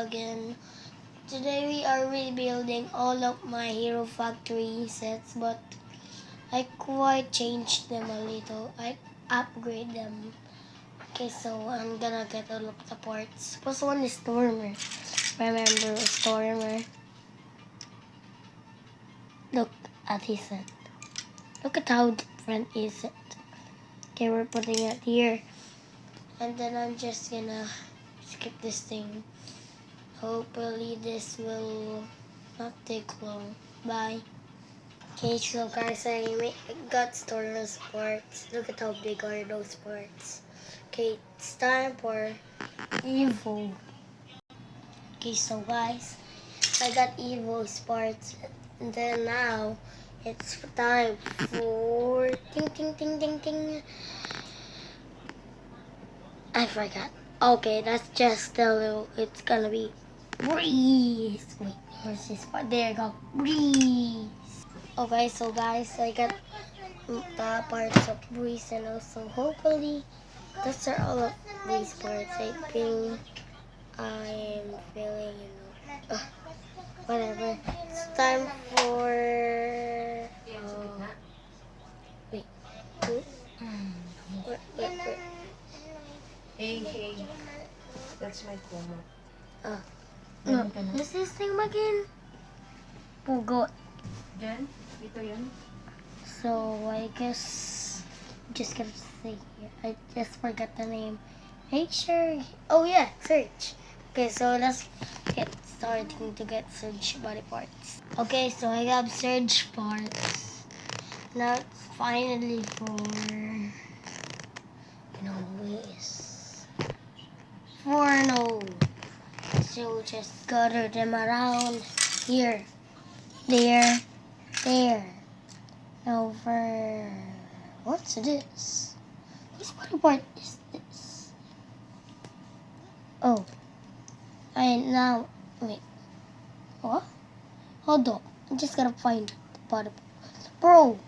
again. Today we are rebuilding all of my Hero Factory sets, but I quite changed them a little. I upgrade them. Okay, so I'm gonna get all of the parts. First one is Stormer. Remember Stormer? Look at his set. Look at how different is it. Okay, we're putting it here. And then I'm just gonna skip this thing. Hopefully this will not take long. Bye. Okay, so guys, I got Stormer's parts. Look at how big are those parts. Okay, it's time for Evo. Okay, so guys, I got Evo's parts. And then now, it's time for ting ting ting ting ting. I forgot. Okay, that's just a little. It's gonna be Breeze. Wait, where's this part? There you go. Breeze. Okay, so guys, I got the parts of Breeze, and also hopefully that's all of Breeze parts. I think I am feeling, whatever. It's time for. Wait. Wait. Hey, that's my promo. No, what's this thing again? Pugot. Jen, dito yun. So I guess just gonna say here. I just forgot the name. Make sure. Oh yeah, Surge. Okay, so let's get starting to get Surge body parts. Okay, so I got Surge parts. Now it's finally for no. So just gather them around here, there, over. What's this? Which body part is this? Oh, now wait. What? Hold on. I'm just gonna find the body. Bro,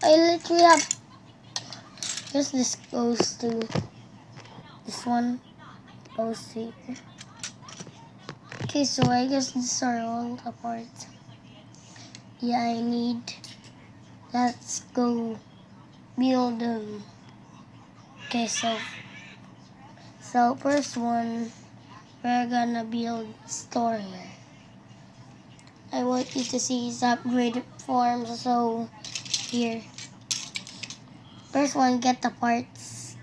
I literally have. Guess this goes to this one. Goes to here. Okay, so I guess these are all the parts. Yeah, I need. Let's go build them. Okay, so first one, we're gonna build Stormer. I want you to see his upgraded form. So here, first one, get the parts.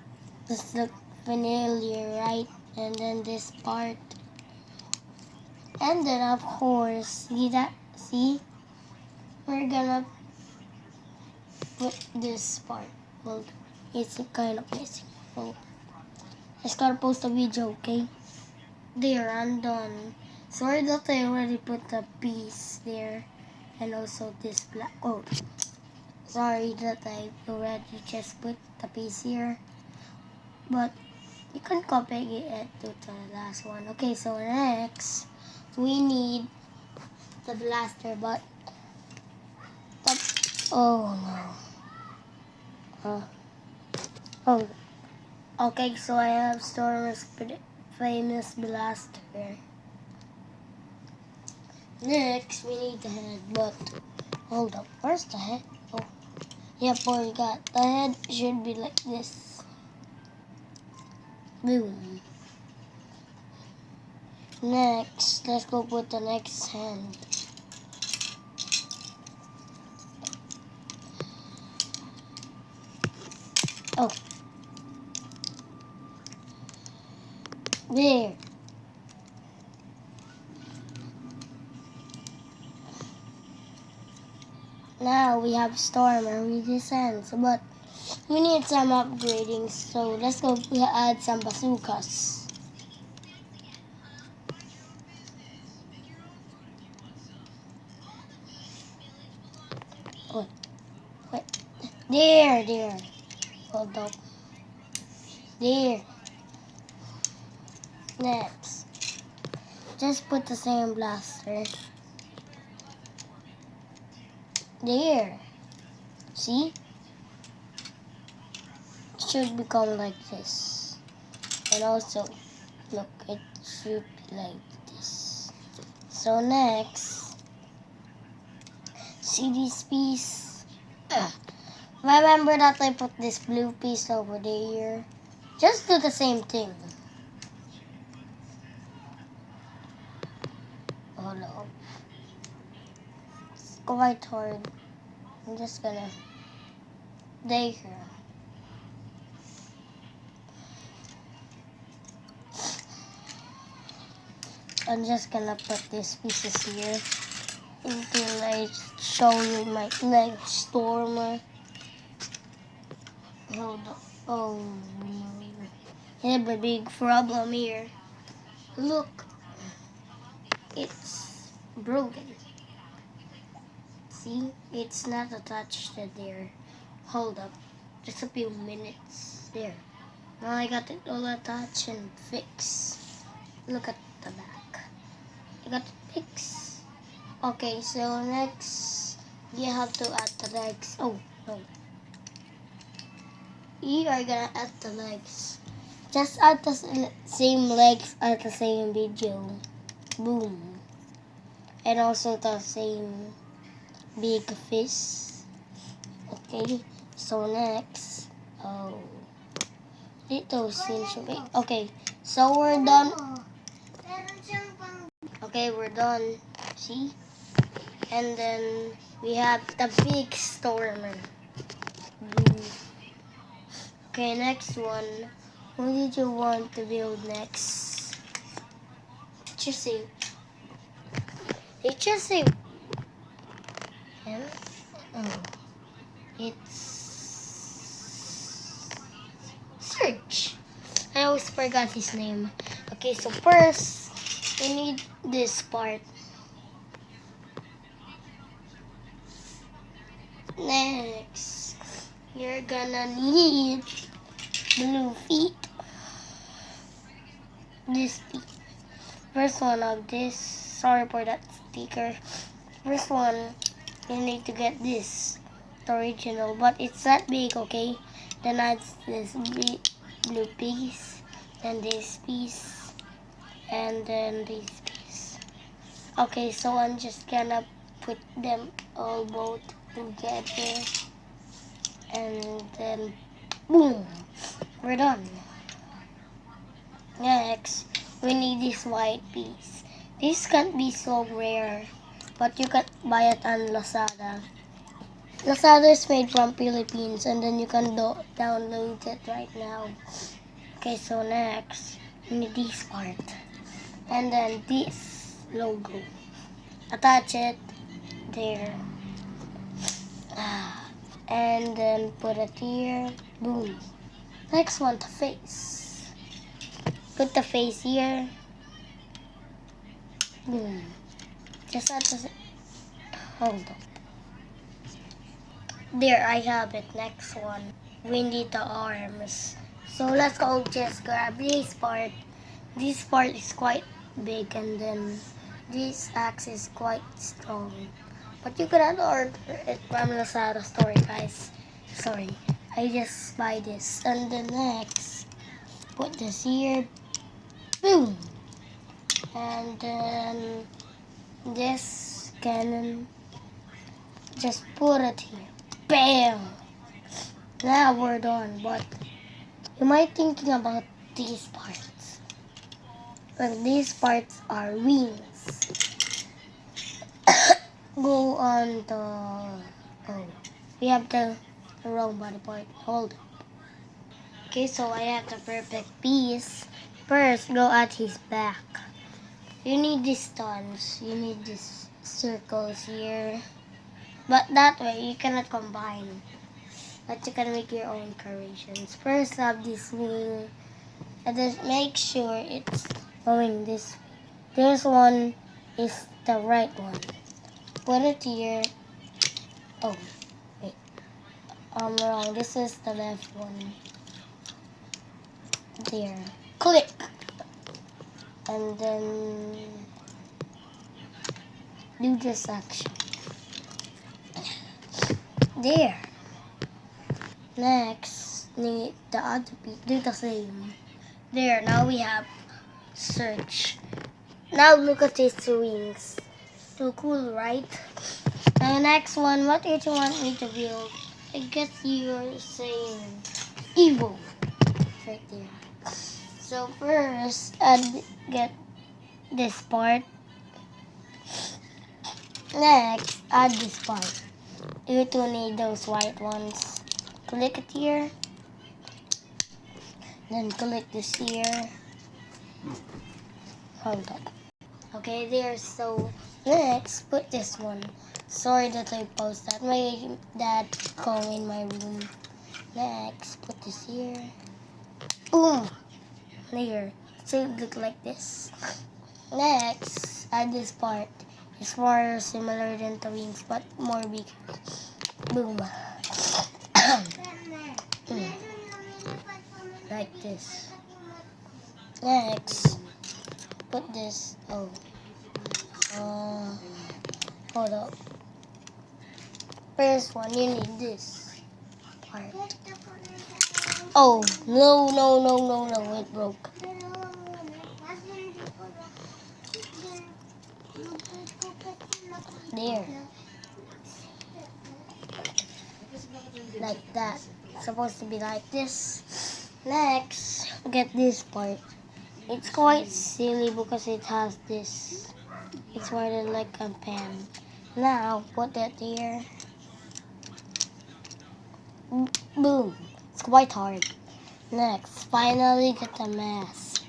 This look familiar, right? And then this part. And then of course, see that? See? We're gonna put this part. Well, it's kind of missing. So, I just gotta post a video, okay? There, I'm done. Sorry that I already put the piece there. And also this black. Oh, sorry that I already just put the piece here. But you can copy it to the last one. Okay, so next, we need the blaster, but oh no. Oh, okay, so I have Stormer's famous blaster. Next, we need the head, but hold up, where's the head? Oh, yep, we got the head. Should be like this. Boom. Next, let's go put the next hand. Oh. There. Now we have Stormer with his hands, but we need some upgrading, so let's go add some bazookas. Oh, wait. There. Hold up. There. Next. Just put the same blaster. There. See? It should become like this. And also, look, it should be like this. So next, see this piece? Remember that I put this blue piece over there? Just do the same thing. Oh no. It's quite hard. I'm just gonna... There. I'm just gonna put these pieces here until I show you my leg stormer. Hold on. Oh no. I have a big problem here. Look. It's broken. See? It's not attached to there. Hold up. Just a few minutes. There. Now I got it all attached and fixed. Look at the back. I got it fixed. Okay, so next you have to add the legs. Oh, no. You are gonna add the legs. Just add the same legs as the same video. Boom. And also the same big fish. Okay, so next. Oh. Little seems to be. Okay, so we're done. Okay, we're done. See? And then we have the big stormer. Okay, next one. What did you want to build next? Just say. It just say. Oh, it's Serge. I always forgot his name. Okay, so first we need this part. Next, you're gonna need blue feet. This feet. First one of this. Sorry for that sticker. First one, you need to get this, the original, but it's not big, okay? Then add this big blue piece, then this piece, and then this piece. Okay, so I'm just gonna put them all both together, and then boom, we're done. Next, we need this white piece. This can't be so rare, but you can buy it on Lazada. Lazada is made from Philippines, and then you can download it right now. Okay, so next, we need this part. And then this logo. Attach it there. And then put it here. Boom. Next one, the face. Put the face here. Boom. Just add the... Hold on. There, I have it. Next one. We need the arms. So let's go just grab this part. This part is quite big, and then this axe is quite strong. But you cannot order it from Lazada store, guys. Sorry. I just buy this. And then next, put this here. Boom. And then this cannon, just put it here. Bam! Now we're done, but you might thinking about these parts. Well, these parts are wings. Go on the... Oh, we have the wrong body part. Hold up. Okay, so I have the perfect piece. First, go at his back. You need these stones. You need these circles here. But that way, you cannot combine. But you can make your own creations. First, have this wing. And just make sure it's going this way. This one is the right one. Put it here. Oh, wait. I'm wrong. This is the left one. There. Click. And then do this action. There. Next, need the other piece. Do the same. There. Now we have search. Now look at his wings. So cool, right? Now next one, what did you want me to build? I guess you're saying Evo. Right there. So first, I'd get this part. Next, add this part. You two need those white ones. Click it here. Then click this here. Hold on. Okay, there. So next, put this one. Sorry that I paused that. My dad called in my room. Next, put this here. Boom. There. So it look like this. Next, add this part. It's more similar than the wings, but more bigger. Boom. Like this. Next, put this. Hold up. First one, you need this part. Oh, no, it broke. There. Like that. It's supposed to be like this. Next, get this part. It's quite silly because it has this. It's more than like a pen. Now, put that here. Boom. It's quite hard. Next, finally get the mask.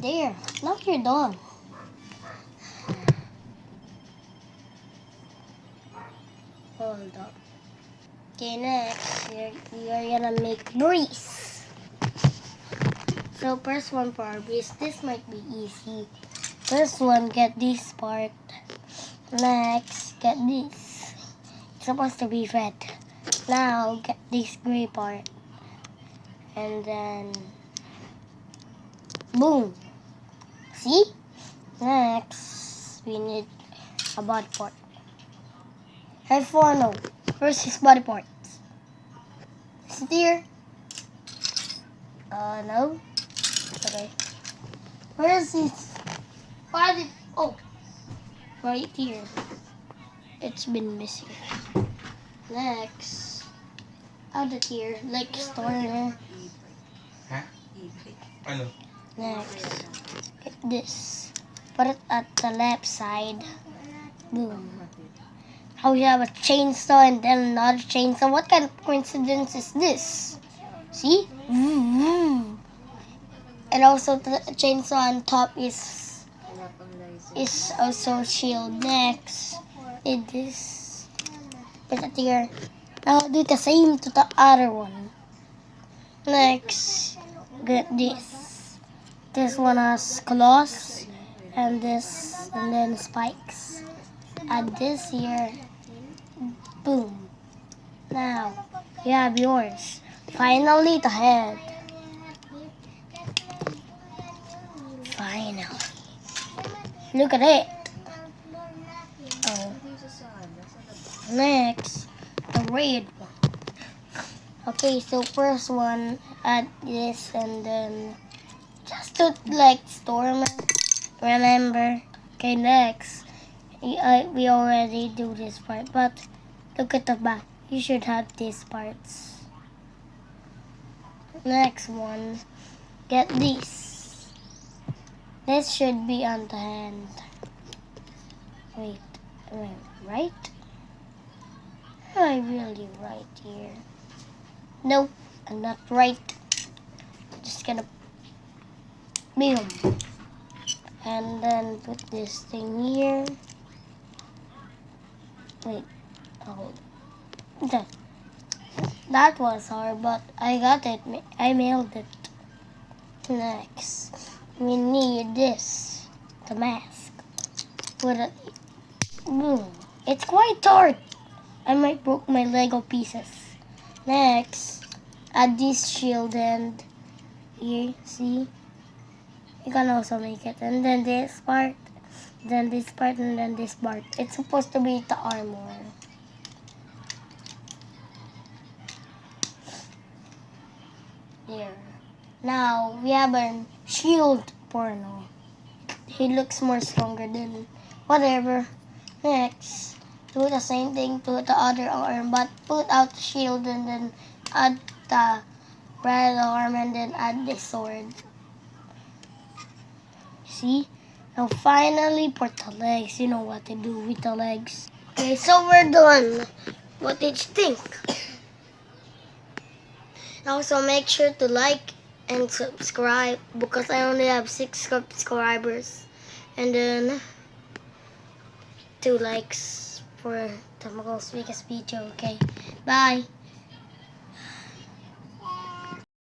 There. Now you're done. Hold up. Okay, next, you're gonna make Breeze. So first one for our Breeze, this might be easy. First one, get this part. Next, get this. It's supposed to be red. Now, get this gray part. And then, boom. See? Next, we need a body part. Head for no. First is body parts. Is it here? No. Okay. Where's this body? Oh, right here. It's been missing. Next, add it here, like Stormer. Huh? Ano? Next, get this. Put it at the left side. Boom. How you have a chainsaw and then another chainsaw? What kind of coincidence is this? See? And also the chainsaw on top is also shield. Next, did this. Put it here. Now do the same to the other one. Next, get this. This one has claws and this, and then spikes. Add this here. Boom. Now, you have yours. Finally, the head. Finally. Look at it. Oh. Next, the red one. Okay, so first one, add this and then just to like Storm. Remember? Okay, next. We already do this part, but look at the back. You should have these parts. Next one, get this. This should be on the hand. Wait, right? Am I really right here? Nope, I'm not right. Just gonna boom. And then put this thing here. Wait, hold. That was hard, but I got it. I mailed it. Next, we need this, the mask. Put it. Boom. It's quite hard. I might broke my Lego pieces. Next, add this shield and here, see? You can also make it. And then this part, then this part, and then this part. It's supposed to be the armor. There. Now we have a shield porno. He looks more stronger than whatever. Next, do the same thing to the other arm, but put out the shield and then add the red arm and then add the sword. See? Now finally for the legs. You know what to do with the legs. Okay, so we're done. What did you think? Also make sure to like and subscribe because I only have 6 subscribers. And then 2 likes for the most biggest video. Okay, bye.